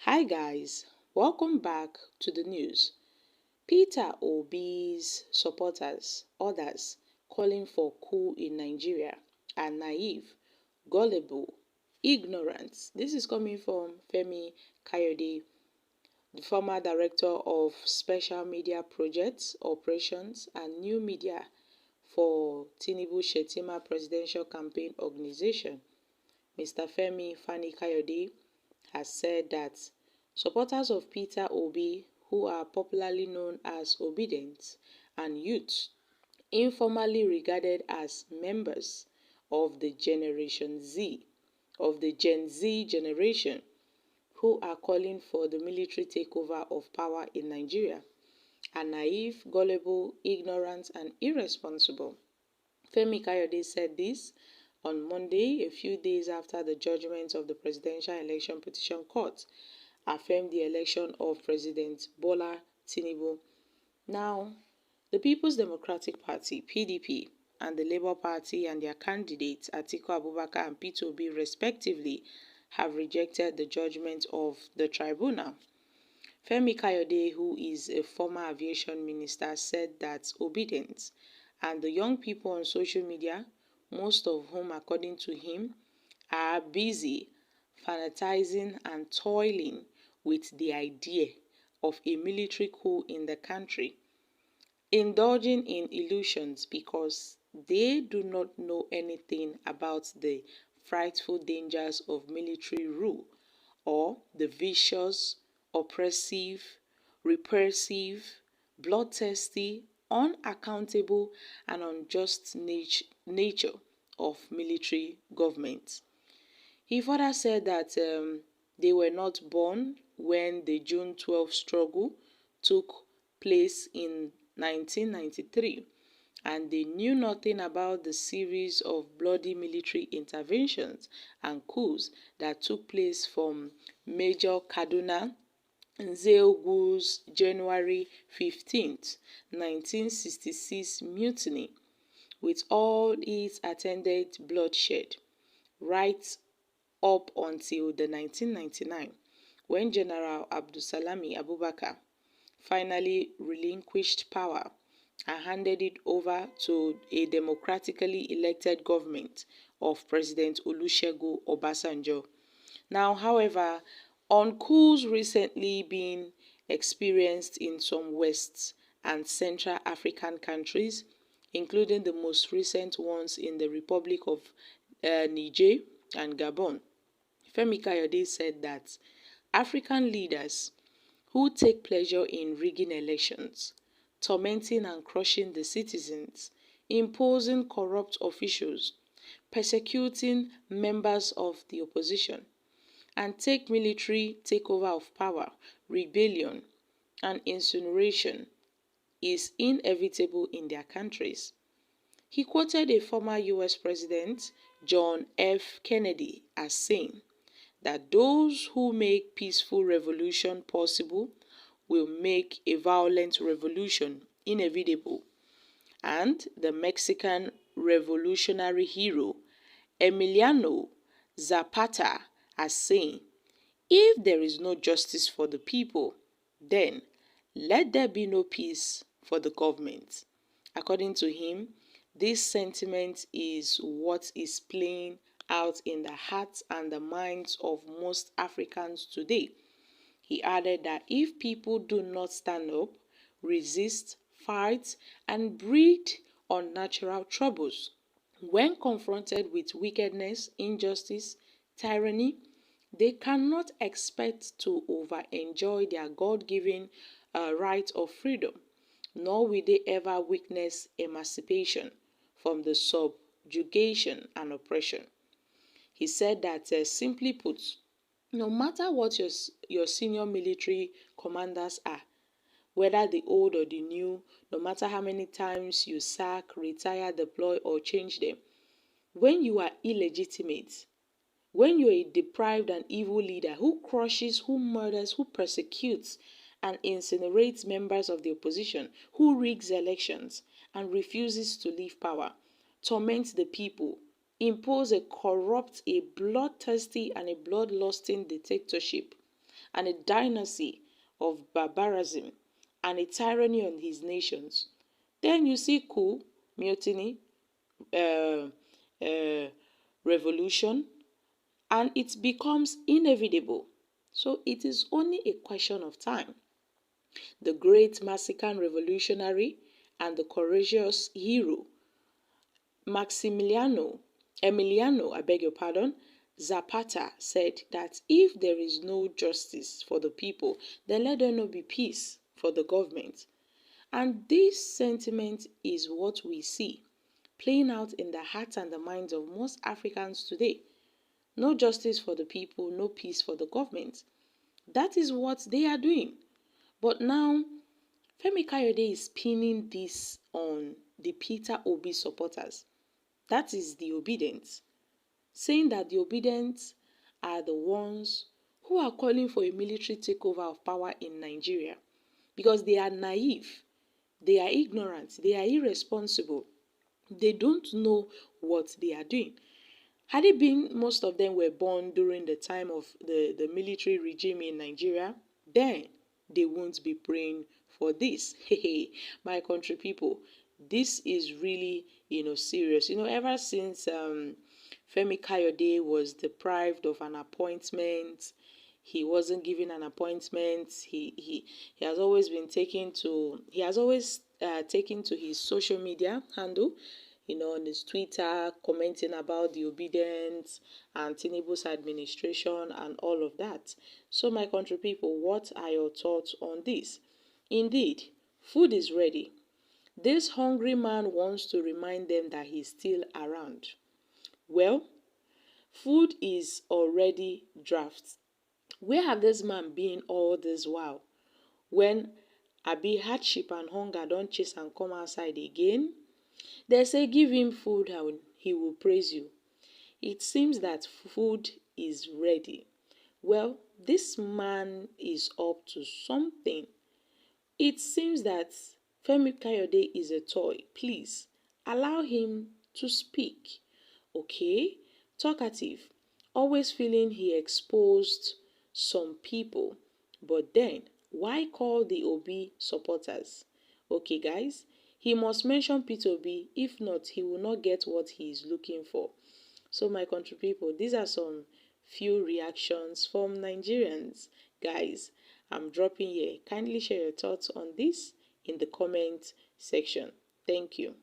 Hi guys, welcome back to the news. Peter Obi's supporters, others calling for coup in Nigeria, are naive, gullible, ignorant. This is coming from Femi Kayode, the former director of Special Media Projects, Operations and New Media for Tinubu Shetima Presidential Campaign Organization. Mr. Femi Fani Kayode has said that supporters of Peter Obi, who are popularly known as Obidients and youths, informally regarded as members of the Generation Z, of the Gen Z generation, who are calling for the military takeover of power in Nigeria, are naive, gullible, ignorant, and irresponsible. Femi Kayode said this on Monday, a few days after the judgment of the Presidential Election Petition Court affirmed the election of President Bola Tinubu. Now, the People's Democratic Party, PDP, and the Labour Party and their candidates, Atiku Abubakar and Peter Obi, respectively, have rejected the judgment of the tribunal. Femi Kayode, who is a former aviation minister, said that Obidients and the young people on social media, most of whom, according to him, are busy fanatizing and toiling with the idea of a military coup in the country, indulging in illusions because they do not know anything about the frightful dangers of military rule or the vicious, oppressive, repressive, bloodthirsty, unaccountable, and unjust nature of military government. He further said that they were not born when the June 12 struggle took place in 1993, and they knew nothing about the series of bloody military interventions and coups that took place from Major Kaduna Nzeogwu's January 15th, 1966 mutiny, with all its attendant bloodshed, right up until the 1999, when General Abdulsalami Abubakar finally relinquished power and handed it over to a democratically elected government of President Olusegun Obasanjo. Now, however, on coups recently being experienced in some West and Central African countries, including the most recent ones in the Republic of Niger and Gabon, Femi Kayode said that African leaders who take pleasure in rigging elections, tormenting and crushing the citizens, imposing corrupt officials, persecuting members of the opposition, and take military takeover of power, rebellion, and incineration is inevitable in their countries. He quoted a former US President, John F. Kennedy, as saying that those who make peaceful revolution possible will make a violent revolution inevitable. And the Mexican revolutionary hero Emiliano Zapata as saying, if there is no justice for the people, then let there be no peace for the government. According to him, this sentiment is what is playing out in the hearts and the minds of most Africans today. He added that if people do not stand up, resist, fight, and breed unnatural troubles, when confronted with wickedness, injustice, tyranny, they cannot expect to over-enjoy their God-given right of freedom, nor will they ever witness emancipation from the subjugation and oppression. He said that, simply put, no matter what your senior military commanders are, whether the old or the new, no matter how many times you sack, retire, deploy, or change them, when you are illegitimate, when you're a deprived and evil leader who crushes, who murders, who persecutes and incinerates members of the opposition, who rigs elections and refuses to leave power, torments the people, impose a corrupt, a bloodthirsty and a bloodlusting dictatorship, and a dynasty of barbarism and a tyranny on his nations. Then you see coup, mutiny, uh, uh, revolution, and it becomes inevitable. So it is only a question of time. The great Mexican revolutionary and the courageous hero Emiliano, I beg your pardon, Zapata said that if there is no justice for the people, then let there not be peace for the government. And this sentiment is what we see playing out in the hearts and the minds of most Africans today. No justice for the people, no peace for the government. That is what they are doing. But now, Femi Kayode is pinning this on the Peter Obi supporters. That is the Obidients, saying that the Obidients are the ones who are calling for a military takeover of power in Nigeria because they are naive, they are ignorant, they are irresponsible, they don't know what they are doing. Had it been most of them were born during the time of the military regime in Nigeria, then they won't be praying for this. Hey, my country people, this is really, serious. Ever since Femi Kayode was deprived of an appointment, he wasn't given an appointment. He has always been taken to. He has always taken to his social media handle, on his Twitter, commenting about the Obidients and Tinubu's administration and all of that. So, my country people, what are your thoughts on this? Indeed, food is ready. This hungry man wants to remind them that he's still around. Well, food is already drafted. Where have this man been all this while? When abi hardship and hunger don't chase and come outside again? They say give him food and he will praise you. It seems that food is ready. Well, this man is up to something. It seems that Femi Kayode is a toy. Please, allow him to speak. Okay? Talkative. Always feeling he exposed some people. But then, why call the Obi supporters? Okay, guys, he must mention Peter Obi. If not, he will not get what he is looking for. So, my country people, these are some few reactions from Nigerians. Guys, I'm dropping here. Kindly share your thoughts on this in the comment section. Thank you.